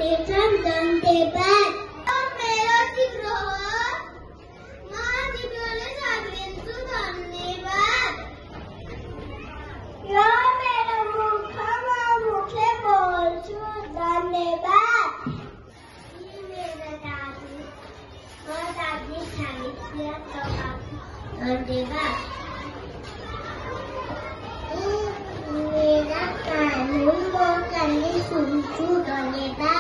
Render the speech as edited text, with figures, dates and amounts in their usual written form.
Donation धन्यवाद मेरो तिम्रो म तिमीले साथीहरु धन्यवाद यो मेरो मुखले बोल्छु धन्यवाद मेरो दादी म दादी खाइदिया धन्यवाद मेरा कानून म कानले सुन्छु धन्यवाद